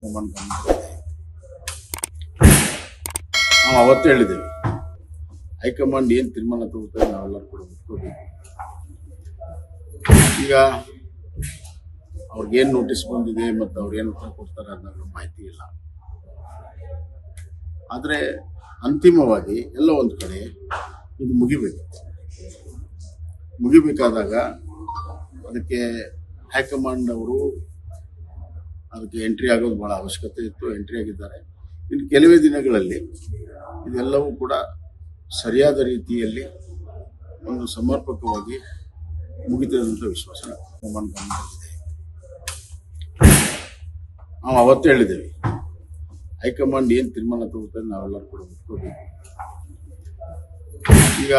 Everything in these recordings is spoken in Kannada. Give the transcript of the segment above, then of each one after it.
ಹೈಕಮಾಂಡ್ ಗಮನದಲ್ಲಿದೆ. ನಾವು ಅವತ್ತು ಹೇಳಿದ್ದೇವೆ, ಹೈಕಮಾಂಡ್ ಏನು ತೀರ್ಮಾನ ತಗೋತಾರೆ ನಾವೆಲ್ಲರೂ ಕೂಡ ಒಪ್ಕೋಬೇಕು. ಈಗ ಅವ್ರಿಗೇನು ನೋಟಿಸ್ ಬಂದಿದೆ ಮತ್ತು ಅವ್ರೇನು ಉತ್ತರ ಕೊಡ್ತಾರೆ ಅನ್ನೋ ಮಾಹಿತಿ ಇಲ್ಲ. ಆದರೆ ಅಂತಿಮವಾಗಿ ಎಲ್ಲ ಒಂದು ಕಡೆ ಇದು ಮುಗಿಬೇಕಾದಾಗ ಅದಕ್ಕೆ ಹೈಕಮಾಂಡ್ ಅವರು ಅದಕ್ಕೆ ಎಂಟ್ರಿ ಆಗೋದು ಭಾಳ ಅವಶ್ಯಕತೆ ಇತ್ತು. ಎಂಟ್ರಿ ಆಗಿದ್ದಾರೆ. ಇನ್ನು ಕೆಲವೇ ದಿನಗಳಲ್ಲಿ ಇದೆಲ್ಲವೂ ಕೂಡ ಸರಿಯಾದ ರೀತಿಯಲ್ಲಿ ಒಂದು ಸಮರ್ಪಕವಾಗಿ ಮುಗಿತದಂಥ ವಿಶ್ವಾಸ ಹೈಕಮಾಂಡ್ ಗಮನದಲ್ಲಿದೆ. ನಾವು ಅವತ್ತು ಹೇಳಿದ್ದೇವೆ, ಹೈಕಮಾಂಡ್ ಏನು ತೀರ್ಮಾನ ತಗೋತಾರೆ ನಾವೆಲ್ಲರೂ ಕೂಡ ಒಪ್ಕೋಬೇಕು. ಈಗ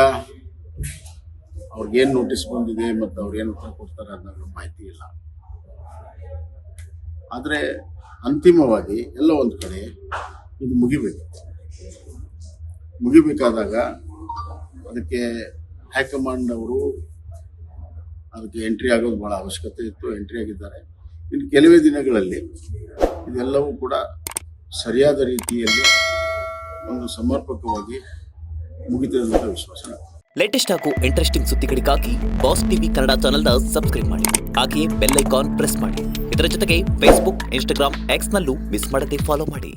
ಅವ್ರಿಗೇನು ನೋಟಿಸ್ ಬಂದಿದೆ ಮತ್ತು ಅವ್ರೇನು ಉತ್ತರ ಕೊಡ್ತಾರೆ ಅನ್ನೋ ಮಾಹಿತಿ ಇಲ್ಲ. ಆದರೆ ಅಂತಿಮವಾಗಿ ಎಲ್ಲ ಒಂದು ಕಡೆ ಇದು ಮುಗಿಬೇಕಾದಾಗ ಅದಕ್ಕೆ ಹೈಕಮಾಂಡ್ ಅವರು ಅದಕ್ಕೆ ಎಂಟ್ರಿ ಆಗೋದು ಭಾಳ ಅವಶ್ಯಕತೆ ಇತ್ತು. ಎಂಟ್ರಿ ಆಗಿದ್ದಾರೆ. ಇನ್ನು ಕೆಲವೇ ದಿನಗಳಲ್ಲಿ ಇದೆಲ್ಲವೂ ಕೂಡ ಸರಿಯಾದ ರೀತಿಯಲ್ಲಿ ಒಂದು ಸಮರ್ಪಕವಾಗಿ ಮುಗಿತದಂಥ ವಿಶ್ವಾಸ. ಲೇಟೆಸ್ಟ್ ಹಾಗೂ ಇಂಟ್ರೆಸ್ಟಿಂಗ್ ಸುದ್ದಿಗಳಿಗಾಗಿ ಬಾಸ್ ಟಿವಿ ಕನ್ನಡ ಚಾನೆಲ್ನ ಸಬ್ಸ್ಕ್ರೈಬ್ ಮಾಡಿ. ಹಾಗೆಯೇ ಬೆಲ್ ಐಕಾನ್ ಪ್ರೆಸ್ ಮಾಡಿ. ಇದರ ಜೊತೆಗೆ ಫೇಸ್ಬುಕ್, ಇನ್ಸ್ಟಾಗ್ರಾಮ್, ಎಕ್ಸ್ನಲ್ಲೂ ಮಿಸ್ ಮಾಡದೆ ಫಾಲೋ ಮಾಡಿ.